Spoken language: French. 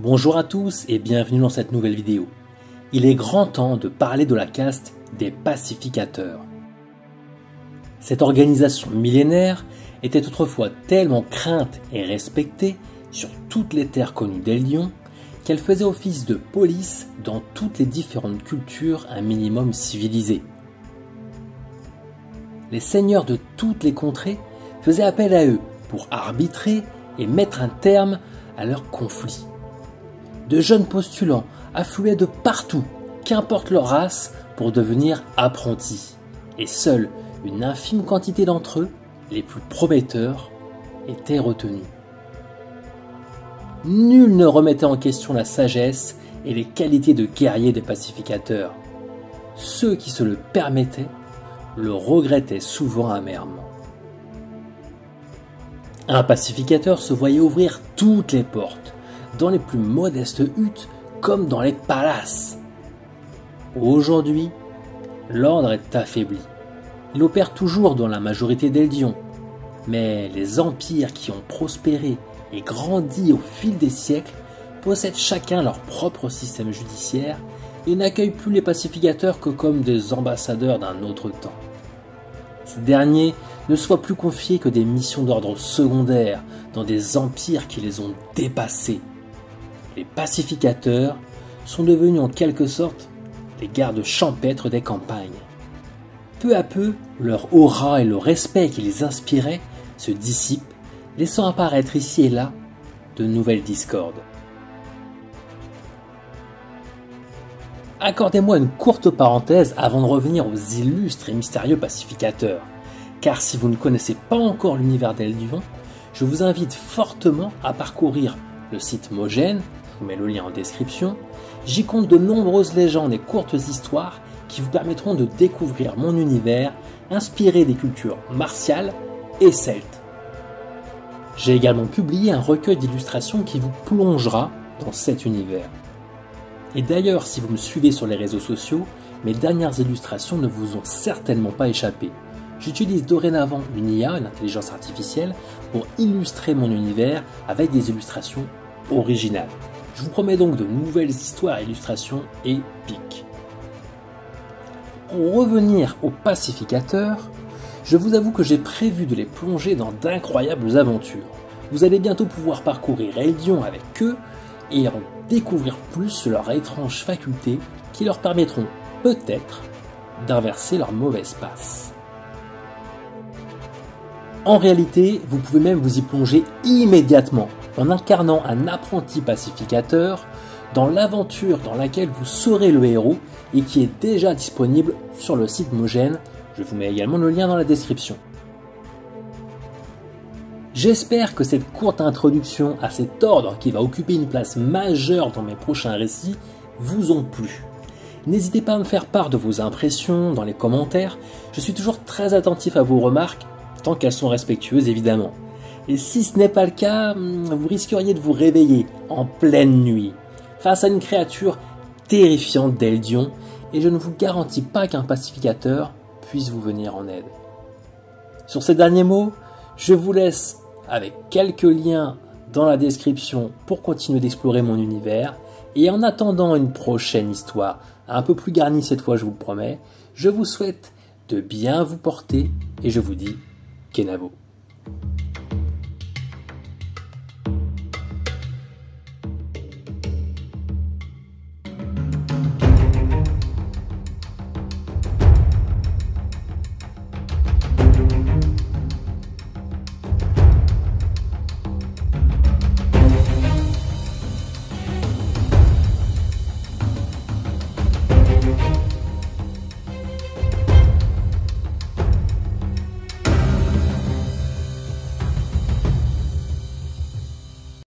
Bonjour à tous et bienvenue dans cette nouvelle vidéo. Il est grand temps de parler de la caste des pacificateurs. Cette organisation millénaire était autrefois tellement crainte et respectée sur toutes les terres connues d'Eldion qu'elle faisait office de police dans toutes les différentes cultures un minimum civilisées. Les seigneurs de toutes les contrées faisaient appel à eux pour arbitrer et mettre un terme à leurs conflits. De jeunes postulants affluaient de partout, qu'importe leur race, pour devenir apprentis. Et seule une infime quantité d'entre eux, les plus prometteurs, étaient retenus. Nul ne remettait en question la sagesse et les qualités de guerriers des pacificateurs. Ceux qui se le permettaient le regrettaient souvent amèrement. Un pacificateur se voyait ouvrir toutes les portes, dans les plus modestes huttes comme dans les palaces. Aujourd'hui, l'ordre est affaibli. Il opère toujours dans la majorité d'Eldion, mais les empires qui ont prospéré et grandi au fil des siècles possèdent chacun leur propre système judiciaire et n'accueillent plus les pacificateurs que comme des ambassadeurs d'un autre temps. Ces derniers ne soient plus confiés que des missions d'ordre secondaire dans des empires qui les ont dépassés. Les pacificateurs sont devenus en quelque sorte les gardes champêtres des campagnes. Peu à peu, leur aura et le respect qui les inspirait se dissipent, laissant apparaître ici et là de nouvelles discordes. Accordez-moi une courte parenthèse avant de revenir aux illustres et mystérieux pacificateurs, car si vous ne connaissez pas encore l'univers d'Eldion, je vous invite fortement à parcourir le site Mogène, je vous mets le lien en description. J'y compte de nombreuses légendes et courtes histoires qui vous permettront de découvrir mon univers inspiré des cultures martiales et celtes. J'ai également publié un recueil d'illustrations qui vous plongera dans cet univers. Et d'ailleurs, si vous me suivez sur les réseaux sociaux, mes dernières illustrations ne vous ont certainement pas échappé. J'utilise dorénavant une IA, une intelligence artificielle, pour illustrer mon univers avec des illustrations originales. Je vous promets donc de nouvelles histoires et illustrations épiques. Pour revenir aux pacificateurs, je vous avoue que j'ai prévu de les plonger dans d'incroyables aventures. Vous allez bientôt pouvoir parcourir Eldion avec eux et en découvrir plus sur leurs étranges facultés qui leur permettront peut-être d'inverser leur mauvaise passe. En réalité, vous pouvez même vous y plonger immédiatement en incarnant un apprenti pacificateur dans l'aventure dans laquelle vous serez le héros et qui est déjà disponible sur le site Mogène. Je vous mets également le lien dans la description. J'espère que cette courte introduction à cet ordre qui va occuper une place majeure dans mes prochains récits vous ont plu. N'hésitez pas à me faire part de vos impressions dans les commentaires, je suis toujours très attentif à vos remarques, tant qu'elles sont respectueuses évidemment. Et si ce n'est pas le cas, vous risqueriez de vous réveiller en pleine nuit, face à une créature terrifiante d'Eldion, et je ne vous garantis pas qu'un pacificateur puisse vous venir en aide. Sur ces derniers mots, je vous laisse avec quelques liens dans la description pour continuer d'explorer mon univers, et en attendant une prochaine histoire, un peu plus garnie cette fois je vous le promets, je vous souhaite de bien vous porter, et je vous dis Kenavo.